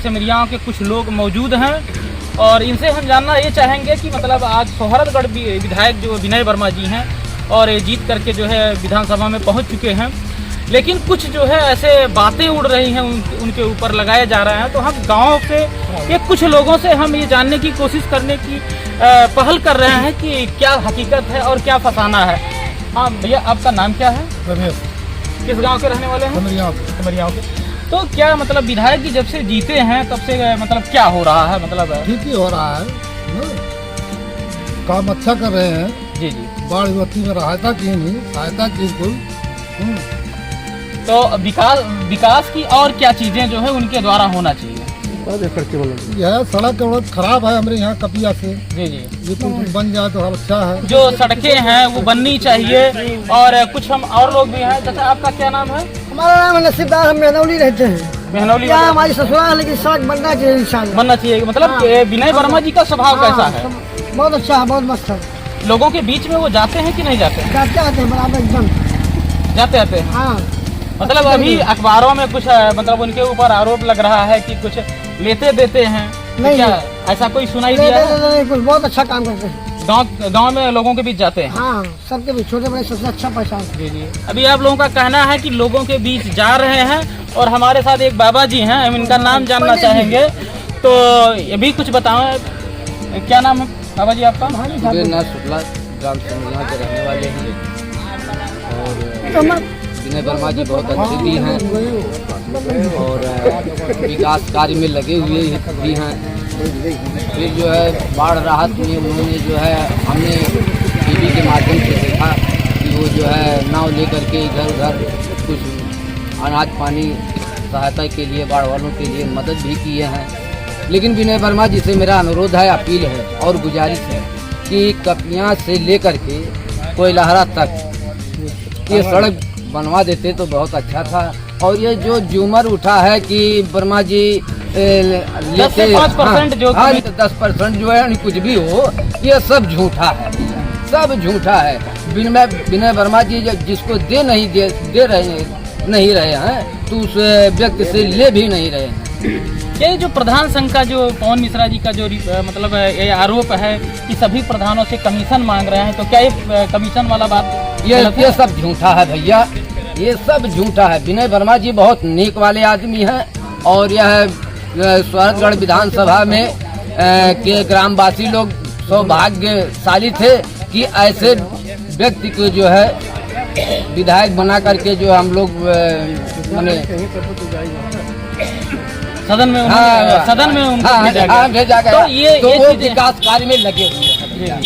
सिमरियाओं के कुछ लोग मौजूद हैं और इनसे हम जानना ये चाहेंगे कि मतलब आज सोहरतगढ़ विधायक जो विनय वर्मा जी हैं और ये जीत करके जो है विधानसभा में पहुंच चुके हैं, लेकिन कुछ जो है ऐसे बातें उड़ रही हैं उनके ऊपर लगाए जा रहे हैं। तो हम गांव से ये कुछ लोगों से हम ये जानने की कोशिश करने की पहल कर रहे हैं कि क्या हकीकत है और क्या फसाना है। हाँ भैया, आपका नाम क्या है? रमेश। किस गांव के रहने वाले हैं? सिमरियाओं के। तो क्या मतलब विधायक जी जब से जीते हैं तब से मतलब क्या हो रहा है? मतलब ठीक ही हो रहा है, काम अच्छा कर रहे हैं। जी जी। बाढ़ विपत्ति में सहायता की, नहीं सहायता की कुल। तो विकास की और क्या चीजें जो है उनके द्वारा होना चाहिए? यह सड़क बहुत खराब है हमारे यहाँ कपिया से। जी जी। ये कुछ बन जाए तो अच्छा है। जो सड़कें हैं वो बननी चाहिए। और कुछ हम और लोग भी हैं। चाचा, आपका क्या नाम है? हमारा नाम है नसीबदार, हम मेहनौली रहते हैं। मेहनौली यहाँ हमारी ससुराल है, लेकिन सड़क बनना चाहिए इंशाल्लाह। बनना चाहिए। मतलब विनय वर्मा जी का स्वभाव कैसा है? बहुत अच्छा है, बहुत मस्त है। लोगों के बीच में वो जाते हैं कि नहीं जाते हैं? जाते आते हैं बराबर एकदम जाते आते हैं। हाँ। मतलब अभी अखबारों में कुछ मतलब उनके ऊपर आरोप लग रहा है कि कुछ लेते देते हैं। नहीं, क्या ऐसा कोई सुनाई दिया है? नहीं, बहुत अच्छा काम करते हैं। गांव में लोगों के बीच जाते हैं। हाँ, सबके बीच, छोटे बड़े सबसे अच्छा पहचान। जी जी। अभी आप लोगों का कहना है कि लोगों के बीच जा रहे हैं और हमारे साथ एक बाबा जी हैं, हम इनका नाम जानना चाहेंगे। तो ये भी कुछ बताओ, क्या नाम है बाबा जी आपका? शुक्ला, ग्राम सिमरिया के रहने वाले हैं और विनय वर्मा जी बहुत अच्छे भी हैं और विकास कार्य में लगे हुए भी हैं। फिर जो है बाढ़ राहत में उन्होंने जो है, हमने टीवी के माध्यम से देखा कि वो जो है नाव लेकर के इधर उधर कुछ अनाज पानी सहायता के लिए बाढ़ वालों के लिए मदद भी किए हैं। लेकिन विनय वर्मा जी से मेरा अनुरोध है, अपील है और गुजारिश है कि कपिया से लेकर के कोयलहरा तक ये सड़क बनवा देते तो बहुत अच्छा था। और ये जो जूमर उठा है कि वर्मा जी लेते 5% जो 10% जो है कुछ भी हो, ये सब झूठा है, सब झूठा है। विनय वर्मा जी जिसको दे नहीं रहे हैं तो उस व्यक्ति से ले भी नहीं रहे हैं। ये जो प्रधान संघ का जो पवन मिश्रा जी का जो मतलब ये आरोप है कि सभी प्रधानों से कमीशन मांग रहे हैं, तो क्या ये कमीशन वाला बात? ये सब झूठा है भैया, ये सब झूठा है। विनय वर्मा जी बहुत नेक वाले आदमी हैं और यह सोहरतगढ़ विधानसभा में के ग्रामवासी लोग सौभाग्यशाली थे कि ऐसे व्यक्ति को जो है विधायक बना करके जो हम लोग मैंने सदन में भेजा गया। तो ये वो विकास कार्य में लगे हुए हैं।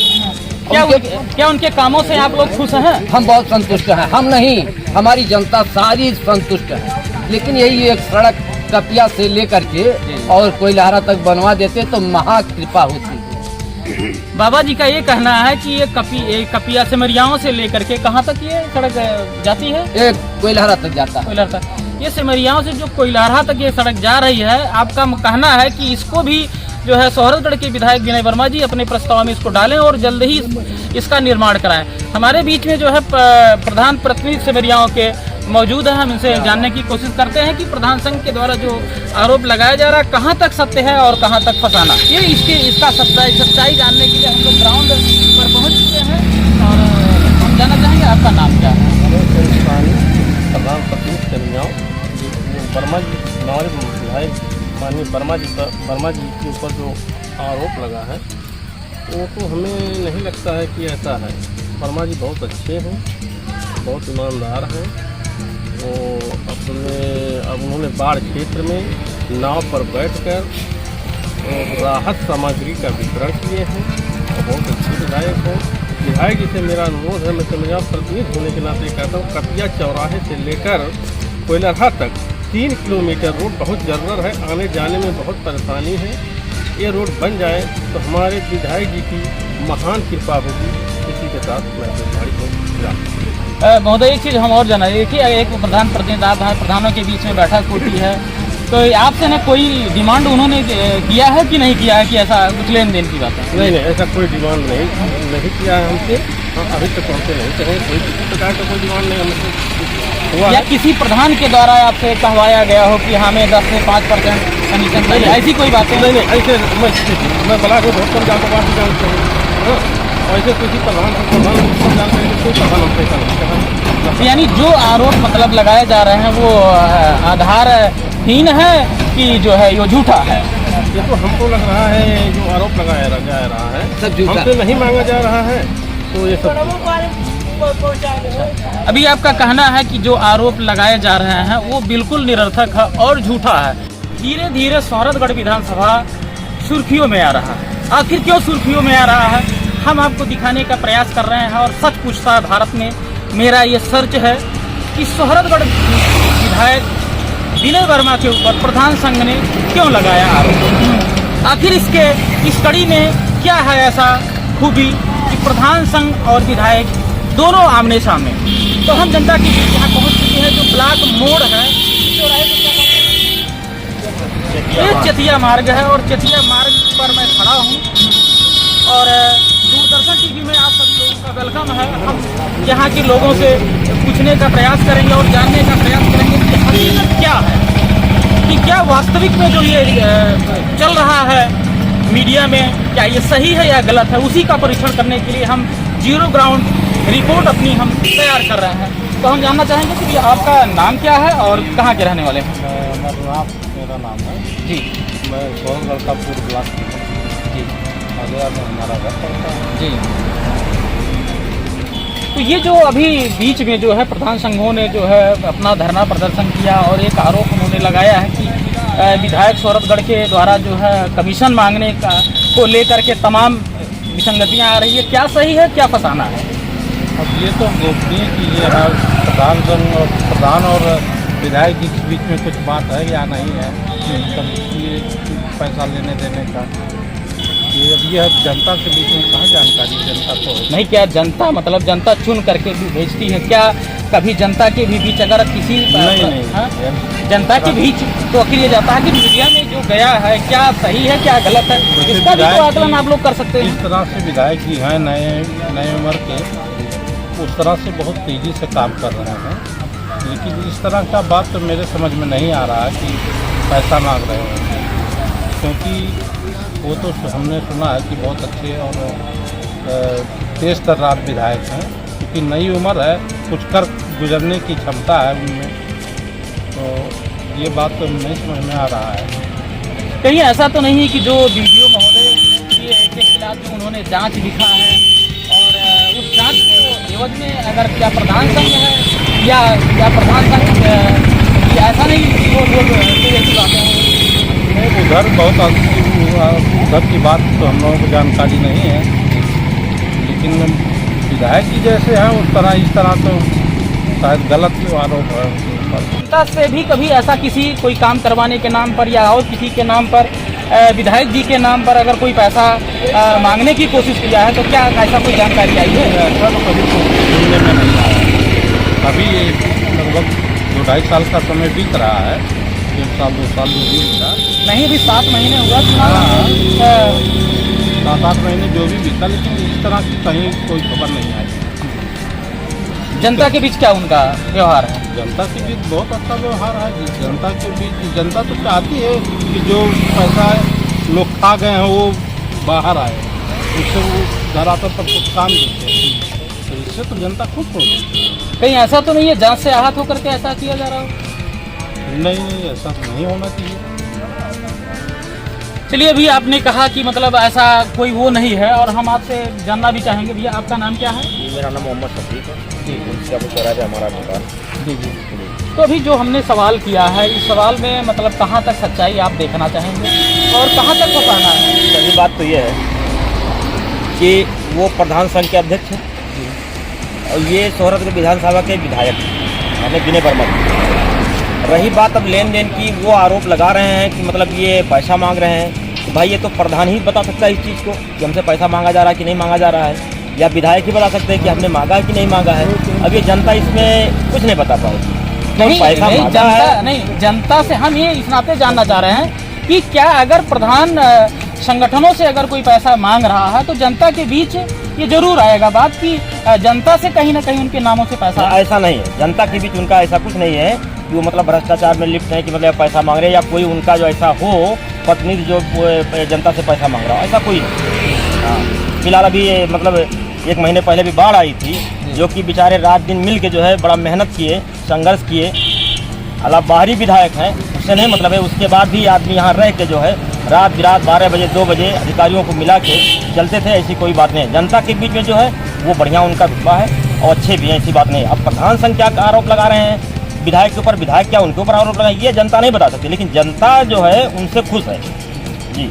क्या उनके कामों से आप लोग खुश हैं? हम बहुत संतुष्ट हैं। हम नहीं, हमारी जनता सारी संतुष्ट है। लेकिन यही एक सड़क कपिया से लेकर के और कोयलहरा तक बनवा देते तो महाकृपा होती। बाबा जी का ये कहना है कि ये कपिया सिमरियाओं से लेकर के कहाँ तक ये सड़क जाती है? एक कोयलहरा तक जाता है। कोयलहरा तक। ये सिमरियाओं से जो कोयलहरा तक ये सड़क जा रही है, आपका कहना है कि इसको भी जो है सोहरतगढ़ के विधायक विनय वर्मा जी अपने प्रस्ताव में इसको डालें और जल्द ही इसका निर्माण कराएं। हमारे बीच में जो है प्रधान प्रतिनिधि सिमरियाओं के मौजूद है, हम इनसे जानने की कोशिश करते हैं कि प्रधान संघ के द्वारा जो आरोप लगाया जा रहा है कहाँ तक सत्य है और कहाँ तक फसाना। ये इसका सच्चाई जानने के लिए हम लोग ग्राउंड पर पहुँच चुके हैं और हम जानना चाहेंगे आपका नाम क्या है? प्रधान प्रतिनिधि सिमरियाओं वर्मा जी, हमारे विधायक माननीय वर्मा जी के ऊपर जो आरोप लगा है वो तो हमें नहीं लगता है कि ऐसा है। वर्मा जी बहुत अच्छे हैं, बहुत ईमानदार हैं। वो अब उन्होंने बाढ़ क्षेत्र में नाव पर बैठकर राहत सामग्री का वितरण किए हैं और बहुत अच्छे विधायक हैं। विधायक जी से मेरा अनुरोध है, मैं सिमरिया प्रतिनिधि होने के नाते कहता हूँ, कपिया चौराहे से लेकर कोयलहरा तक 3 किलोमीटर रोड बहुत जरूरत है, आने जाने में बहुत परेशानी है। ये रोड बन जाए तो हमारे विधायक जी की महान कृपा होगी। इसी के साथ मैं अपनी गाड़ी को महोदय, एक चीज़ हम और जाना, देखिए एक प्रधान प्रतिनिधि आप प्रधानों के बीच में बैठक होती है, तो आपसे ना कोई डिमांड उन्होंने किया है कि नहीं किया है कि ऐसा कुछ लेन देन की बात है? नहीं, ऐसा कोई डिमांड नहीं किया है हमसे। अभी तक हमसे नहीं कहें, कोई किसी प्रकार का कोई डिमांड नहीं हमसे। हुआ या है। किसी प्रधान के द्वारा आपसे कहवाया गया हो कि हमें 10 से 5% कमीशन चाहिए, ऐसी कोई बातें? नहीं ऐसे मैं ब्लॉक में बहुत कम जानता हूँ, बाकी जानते हैं। ऐसे किसी प्रधान कम जानते हैं, कोई प्रधान हमसे करना। यानी जो आरोप मतलब लगाए जा रहे हैं वो आधारहीन है कि जो है ये झूठा है? ये तो हमको लग रहा है जो आरोप लगाया जा रहा है सब झूठा। हमसे नहीं मांगा जा रहा है, तो ये सब। अभी आपका कहना है कि जो आरोप लगाए जा रहे हैं वो बिल्कुल निरर्थक है और झूठा है। धीरे धीरे सोहरतगढ़ विधानसभा सुर्खियों में आ रहा है। आखिर क्यों सुर्खियों में आ रहा है, हम आपको दिखाने का प्रयास कर रहे हैं। और सच पूछता है भारत में, मेरा ये सर्च है कि सोहरतगढ़ विधायक विनय वर्मा के ऊपर प्रधान संघ ने क्यों लगाया आरोप। आखिर इस कड़ी में क्या है ऐसा खूबी कि प्रधान संघ और विधायक दोनों आमने सामने। तो हम जनता के बीच यहाँ पहुँच चुके हैं। जो ब्लॉक मोड़ है, ये चतिया मार्ग है और चतिया मार्ग पर मैं खड़ा हूँ और दूरदर्शन टीवी में आप सभी लोगों का वेलकम है। हम यहाँ के लोगों से पूछने का प्रयास करेंगे और जानने का प्रयास करेंगे कि हकीकत क्या है, कि क्या वास्तविक में जो ये चल रहा है मीडिया में, क्या ये सही है या गलत है। उसी का परीक्षण करने के लिए हम जीरो ग्राउंड रिपोर्ट अपनी हम तैयार कर रहे हैं। तो हम जानना चाहेंगे कि आपका नाम क्या है और कहाँ के रहने वाले हैं? मेरा नाम है जी मैं सोहरतगढ़ का पूर्व ब्लॉक जी आगे हमारा घर पड़ता है। जी। तो ये जो अभी बीच में जो है प्रधान संघों ने जो है अपना धरना प्रदर्शन किया और एक आरोप उन्होंने लगाया है कि विधायक सोहरतगढ़ के द्वारा जो है कमीशन मांगने का को लेकर के तमाम विसंगतियां आ रही है। क्या सही है, क्या फसाना है? अब ये तो गोपनीय चीज़ें है, प्रधान और विधायक जी के बीच में कुछ बात है या नहीं है, ये पैसा लेने देने का ये जनता के बीच में कहाँ जानकारी जनता को नहीं। क्या जनता मतलब जनता चुन करके भी भेजती है क्या? कभी जनता के भी बीच अगर किसी नहीं हाँ? जनता के बीच तो अखिल ये जाता है कि मीडिया में जो गया है क्या सही है क्या गलत है, इसका भी तो आकलन आप लोग कर सकते हैं। इस तरह से विधायक जी हैं नए उम्र के, उस तरह से बहुत तेज़ी से काम कर रहे हैं, लेकिन इस तरह का बात तो मेरे समझ में नहीं आ रहा कि पैसा मांग रहे हैं, क्योंकि वो तो हमने सुना है कि बहुत अच्छे और तेज तर्रार विधायक हैं, क्योंकि नई उम्र है, कुछ कर गुजरने की क्षमता है उनमें, तो ये बात तो नहीं समझ में आ रहा है। कहीं ऐसा तो नहीं कि जो वीडियो महोदय के खिलाफ जो उन्होंने जांच लिखा है और उस जांच के एवज में अगर क्या प्रधान संघ है या प्रधान संघ ऐसा नहीं कि वो लोग ऐसी बातें हैं? उधर बहुत उधर की बात तो हम लोगों को जानकारी नहीं है, लेकिन विधायक जी जैसे हैं उस तरह इस तरह तो शायद गलत आरोप है उनके ऊपर। जनता से भी कभी ऐसा किसी कोई काम करवाने के नाम पर या और किसी के नाम पर विधायक जी के नाम पर अगर कोई पैसा मांगने की कोशिश किया है तो क्या ऐसा कोई जानकारी आई है? ऐसा तो कभी सुनने में नहीं आया। अभी लगभग 2-2.5 साल का समय बीत रहा है, 1 साल 2 साल जो भी बीता नहीं, अभी 7 महीने हुआ चुनाव। 7-8 महीने जो भी बीता, लेकिन इस तरह की कहीं कोई खबर नहीं आई। जनता के बीच क्या उनका व्यवहार है? जनता के बीच बहुत अच्छा व्यवहार है। जनता के बीच जनता तो चाहती है कि जो पैसा लोग खा गए हैं वो बाहर आए, उससे वो धरातल पर कुछ काम देते हैं, तो इससे तो जनता खुश होती है। कहीं ऐसा तो नहीं है जांच से आहत होकर के ऐसा किया जा रहा हो? नहीं, ऐसा तो नहीं होना चाहिए। चलिए, अभी आपने कहा कि मतलब ऐसा कोई वो नहीं है और हम आपसे जानना भी चाहेंगे। भैया आपका नाम क्या है? मेरा नाम मोहम्मद शफीक है जी जी, है हमारा दुकान। जी जी। तो अभी जो हमने सवाल किया है, इस सवाल में मतलब कहाँ तक सच्चाई आप देखना चाहेंगे और कहाँ तक फंसाना है? पहली बात तो ये है कि वो प्रधान संघ के अध्यक्ष हैं और ये सोहरतगढ़ विधानसभा के विधायक हैं, हमें विनय वर्मा। रही बात अब लेन देन की, वो आरोप लगा रहे हैं कि मतलब ये पैसा मांग रहे हैं, तो भाई ये तो प्रधान ही बता सकता है इस चीज़ को कि हमसे पैसा मांगा जा रहा है कि नहीं मांगा जा रहा है, या विधायक ही बता सकते हैं कि हमने मांगा है कि नहीं मांगा है। अब ये जनता इसमें कुछ नहीं बता पाएगी। नहीं, जनता से हम ये इस नाते जानना चाह रहे हैं कि क्या अगर प्रधान संगठनों से अगर कोई पैसा मांग रहा है तो जनता के बीच ये जरूर आएगा बात कि जनता से कहीं ना कहीं उनके नामों से पैसा ऐसा नहीं है, जनता के बीच उनका ऐसा कुछ नहीं है कि वो मतलब भ्रष्टाचार में लिप्त है कि मतलब पैसा मांग रहे हैं, या कोई उनका जो ऐसा हो प्रतिनिधि जो जनता से पैसा मांग रहा हो, ऐसा कोई नहीं। हाँ, फिलहाल अभी मतलब 1 महीने पहले भी बाढ़ आई थी, जो कि बेचारे रात दिन मिल के जो है बड़ा मेहनत किए, संघर्ष किए। अलावा बाहरी विधायक हैं, उससे नहीं मतलब है, उसके बाद भी आदमी यहाँ रह के जो है रात बिरात 12 बजे 2 बजे अधिकारियों को मिला के चलते थे। ऐसी कोई बात नहीं है, जनता के बीच में जो है वो बढ़िया उनका रुतबा है और अच्छे भी हैं, ऐसी बात नहीं है। अब प्रधान संघ क्या आरोप लगा रहे हैं विधायक के ऊपर, विधायक क्या उनके ऊपर आरोप लगाए, ये जनता नहीं बता सकती, लेकिन जनता जो है उनसे खुश है जी।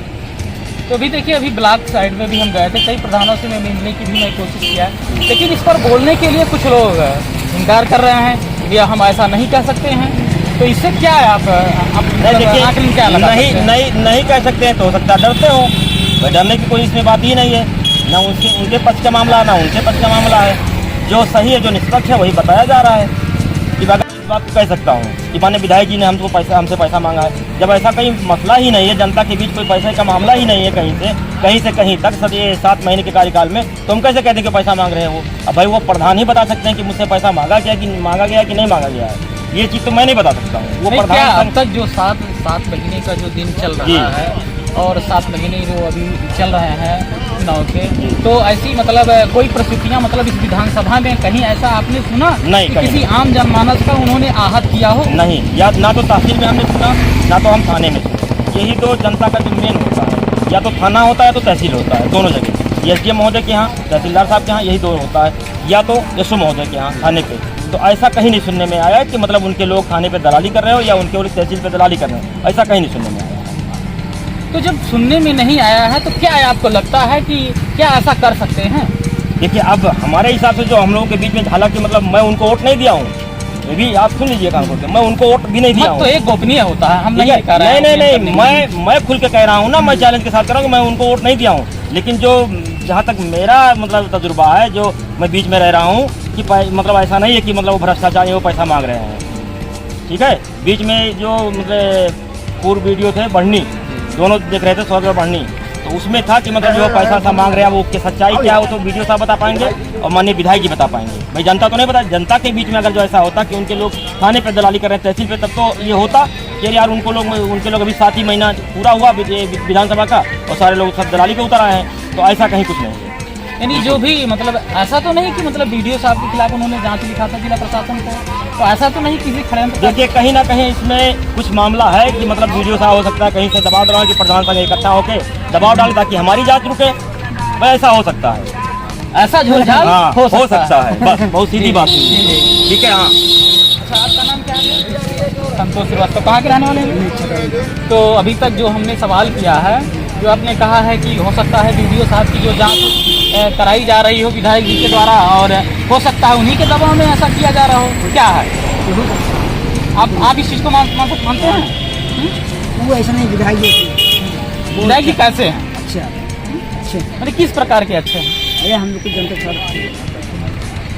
तो अभी देखिए, अभी ब्लॉक साइड में भी हम गए थे, कई प्रधानों से मैं मिलने की भी मैं कोशिश किया है, लेकिन इस पर बोलने के लिए कुछ लोग इनकार कर रहे हैं या हम ऐसा नहीं कह सकते हैं। तो इससे क्या है, आप देखिए क्या लगा नहीं कह सकते हैं, तो हो सकता है डरते हो, भाई डरने की कोई इसमें बात ही नहीं है, ना उनके पक्ष का मामला ना उनके पक्ष का मामला है। जो सही है, जो निष्पक्ष है, वही बताया जा रहा है। कि बात कह सकता हूँ कि माने विधायक जी ने हमसे पैसा मांगा है, जब ऐसा कहीं मसला ही नहीं है, जनता के बीच कोई पैसे का मामला ही नहीं है कहीं से कहीं तक 7 महीने के कार्यकाल में, तो हम कैसे कहते हैं कि पैसा मांग रहे हैं वो? अब भाई वो प्रधान ही बता सकते हैं कि मुझसे पैसा मांगा गया कि नहीं मांगा गया है, ये चीज़ तो मैं नहीं बता सकता हूँ। वो प्रधान अब तक जो 7 महीने का जो दिन चल रहा है और 7 महीने जो अभी चल रहे हैं चुनाव के, तो ऐसी मतलब कोई परिस्थितियाँ मतलब इस विधानसभा में कहीं ऐसा आपने सुना नहीं कि किसी आम जनमानस का उन्होंने आहत किया हो? नहीं, या ना तो तहसील में हमने सुना, ना तो हम थाने में सुना। यही तो जनता का जो मेन होता है, या तो थाना होता है तो तहसील होता है, दोनों जगह। SDM महोदय के यहाँ, तहसीलदार साहब के यहाँ यही दो होता है, या तो SO महोदय के यहाँ थाने पे। तो ऐसा कहीं नहीं सुनने में आया कि मतलब उनके लोग थाने पे दलाली कर रहे हो या उनके लोग तहसील पे दलाली कर रहे हो, ऐसा कहीं नहीं सुनने में आया। तो जब सुनने में नहीं आया है तो क्या आपको लगता है कि क्या ऐसा कर सकते हैं? देखिए, अब हमारे हिसाब से जो हम लोगों के बीच में, हालांकि मतलब मैं उनको वोट नहीं दिया हूँ, ये भी आप सुन लीजिए काम करके, मैं उनको वोट भी नहीं दिया हूँ। तो एक गोपनीय होता है, हम नहीं कह रहे हैं। नहीं, मैं खुल के कह रहा हूँ ना, मैं चैलेंज के साथ कह रहा हूँ कि मैं उनको वोट नहीं दिया हूँ, लेकिन जो जहाँ तक मेरा मतलब तजुर्बा है, जो मैं बीच में रह रहा हूँ, कि मतलब ऐसा नहीं है कि मतलब वो भ्रष्टाचार वो पैसा मांग रहे हैं। ठीक है, बीच में जो मतलब पूर्व वीडियो थे बढ़नी, दोनों देख रहे थे, स्वर्ग और बढ़नी, तो उसमें था कि मतलब जो पैसा सा मांग रहे हैं वो की सच्चाई क्या है, वो तो वीडियो साहब बता पाएंगे और माननीय विधायक जी बता पाएंगे। भाई जनता तो नहीं बता, जनता के बीच में अगर जो ऐसा होता कि उनके लोग थाने पे दलाली कर रहे हैं, तहसील पे, तब तो ये होता कि यार उनके लोग अभी 7 ही महीना पूरा हुआ विधानसभा का और सारे लोग सब दलाली पे उतर आए हैं, तो ऐसा कहीं कुछ नहीं है। यानी जो भी मतलब ऐसा तो नहीं कि मतलब वीडियो साहब के खिलाफ उन्होंने जांच लिखा था जिला प्रशासन को, तो ऐसा तो नहीं किसी षड्यंत्र? देखिए, कहीं ना कहीं इसमें कुछ मामला है कि मतलब वीडियो साहब हो सकता है कहीं से दबाव डाला कि प्रधान संघ इकट्ठा होकर दबाव डाले ताकि हमारी जांच रुके, वह ऐसा हो सकता है, ऐसा झोलझाल हो सकता है। बस बहुत सीधी बात है। ठीक है, हाँ। अच्छा, आपका नाम क्या है? संतोष श्रीवास्तव। कहाँ के रहने वाले हैं? तो अभी तक जो हमने सवाल किया है, जो आपने कहा है कि हो सकता है वीडियो साहब की जो जांच कराई जा रही हो विधायक जी के द्वारा, और हो सकता है उन्हीं के दबाव में ऐसा किया जा रहा हो, क्या है? आप इस चीज़ को मानते हैं? वो ऐसा नहीं, विधायक जी कैसे हैं? अच्छे मतलब किस प्रकार के अच्छे हैं? अरे हम लोग को जनता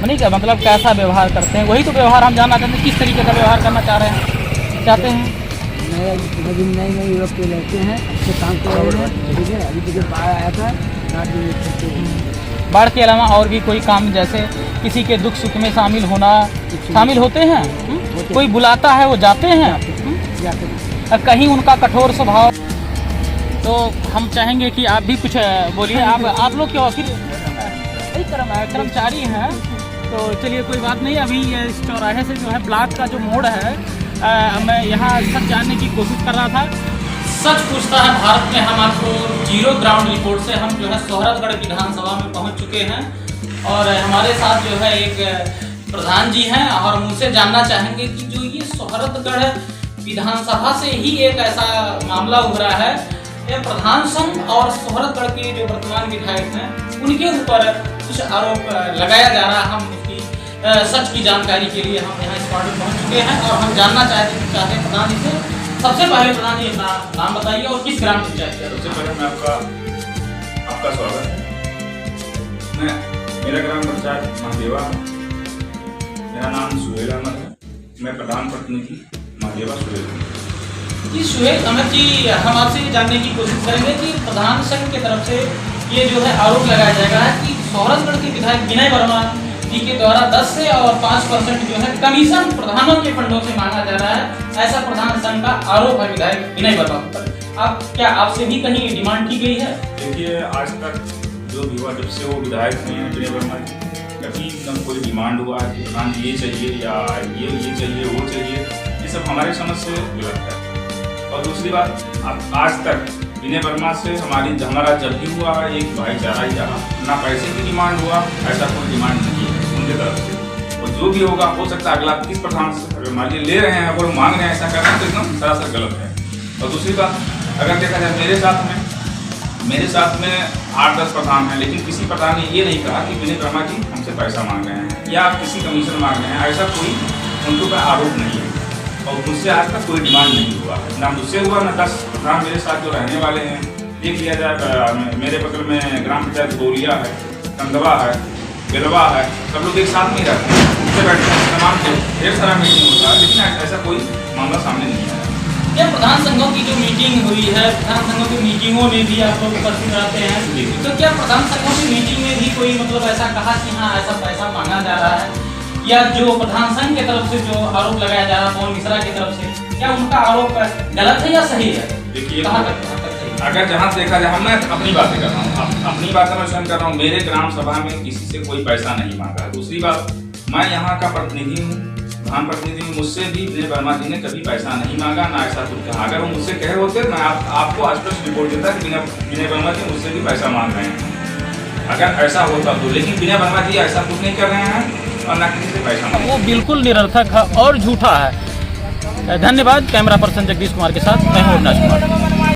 नहीं, क्या मतलब कैसा व्यवहार करते हैं, वही तो व्यवहार हम जानना चाहते हैं, किस तरीके का व्यवहार करना चाहते हैं। नए युवक के लड़के हैं, अच्छे काम कर रहे हैं। ठीक है, अभी देखिए बाढ़ आया था, बाढ़ के अलावा और भी कोई काम, जैसे किसी के दुख सुख में शामिल होते हैं? कोई बुलाता है वो जाते हैं? कहीं उनका कठोर स्वभाव? तो हम चाहेंगे कि आप भी कुछ बोलिए। आप लोग क्यों फिर कर्मचारी हैं, तो चलिए कोई बात नहीं। अभी इस चौराहे से जो है ब्लॉक का जो मोड़ है, मैं यहाँ सच जानने की कोशिश कर रहा था। सच पूछता है भारत में हम आपको जीरो ग्राउंड रिपोर्ट से हम जो है सोहरतगढ़ विधानसभा में पहुँच चुके हैं, और हमारे साथ जो है एक प्रधान जी हैं, और हम उनसे जानना चाहेंगे कि जो ये सोहरतगढ़ विधानसभा से ही एक ऐसा मामला उभरा है, ये प्रधान संघ और सोहरतगढ़ के जो वर्तमान विधायक हैं उनके ऊपर कुछ आरोप लगाया जा रहा है। हम उसकी सच की जानकारी के लिए हम यहाँ स्पॉट पर पहुँच चुके हैं, और हम जानना चाहते हैं प्रधान जी से। सबसे पहले प्रधान जी अपना नाम बताइए और किस ग्राम पंचायत से? सबसे पहले मैं आपका स्वागत है। मेरा ग्राम पंचायत महादेवा, मेरा नाम सुहेल अहमद है, मैं प्रधान प्रतिनिधि महादेवा सुहेल अहमद। जी सुहेल अहमद जी, हम आपसे जानने की कोशिश करेंगे कि प्रधान संघ की तरफ से ये जो है आरोप लगाया जाएगा कि सौरभगढ़ के विधायक विनय वर्मा जी के द्वारा 10 से और 5% जो है कमीशन प्रधानों के फंडों से मांगा जा रहा है। ऐसा प्रधान संघ का आरोप है विधायक विनय वर्मा पर। आप क्या आपसे भी कहीं डिमांड की गई है? देखिए, आज तक जो भी हुआ, जब से वो विधायक हुए हैं विनय वर्मा जी, कभी न कोई डिमांड हुआ है कि प्रधान ये चाहिए या ये चाहिए वो चाहिए, ये सब हमारे समझ से गलत है। और दूसरी बात, अब आज तक विनय वर्मा से हमारा जब भी हुआ है एक भाईचारा ही रहा, ना पैसे की डिमांड हुआ, ऐसा कोई डिमांड नहीं है उनके तरफ से। और जो भी होगा, हो सकता है अगला किस प्रधान से अगर मान ले रहे हैं, अगर मांग रहे हैं ऐसा करना, तो एकदम सरासर गलत है। और दूसरी बात, अगर देखा जाए मेरे साथ में 8-10 प्रधान हैं, लेकिन किसी प्रधान ने ये नहीं कहा कि विनय वर्मा जी हमसे पैसा मांग रहे हैं या किसी कमीशन मांग रहे हैं, ऐसा कोई उनके ऊपर आरोप नहीं है। और मुझसे आज तक कोई डिमांड नहीं हुआ है, ना मुझसे हुआ ना 10 प्रधान मेरे साथ जो रहने वाले हैं। देख लिया जाए, मेरे बगल में ग्राम पंचायत गोलिया है, कंदवा है, बेलवा है, सब लोग एक साथ में ही रहते हैं, उनसे बैठते हैं, तमाम ढेर सारा मीटिंग होता है, लेकिन ऐसा कोई मामला सामने नहीं आया। क्या प्रधान संघों की जो मीटिंग हुई है, प्रधान संघों की मीटिंगों में भी आप लोग उपस्थित रहते हैं, तो क्या प्रधान संघों की मीटिंग में भी कोई मतलब ऐसा कहा कि हाँ ऐसा पैसा मांगा जा रहा है, या जो प्रधान संघ की तरफ से जो आरोप लगाया जा रहा है पवन मिश्रा की तरफ से, क्या उनका आरोप गलत है या सही है? देखिए, अगर जहाँ देखा जाए, मैं अपनी बातें कर रहा हूँ, अपनी बातें मैं स्वयं कर रहा हूँ, मेरे ग्राम सभा में किसी से कोई पैसा नहीं मांगा। दूसरी बात, मैं यहाँ का प्रतिनिधि हूँ, प्रधान प्रतिनिधि हूँ, मुझसे भी विनय वर्मा जी ने कभी पैसा नहीं मांगा, ना ऐसा कुछ कहा। अगर वो मुझसे कहे होते, मैं आपको आज तक रिपोर्ट देता कि विनय वर्मा जी मुझसे भी पैसा मांग रहे हैं, अगर ऐसा होता तो। लेकिन विनय वर्मा जी ऐसा कुछ नहीं कर रहे हैं और ना किसी से पैसा मांग। वो बिल्कुल निरर्थक है और झूठा है। धन्यवाद। कैमरा पर्सन जगदीश कुमार के साथ मैं हूं अविनाश कुमार।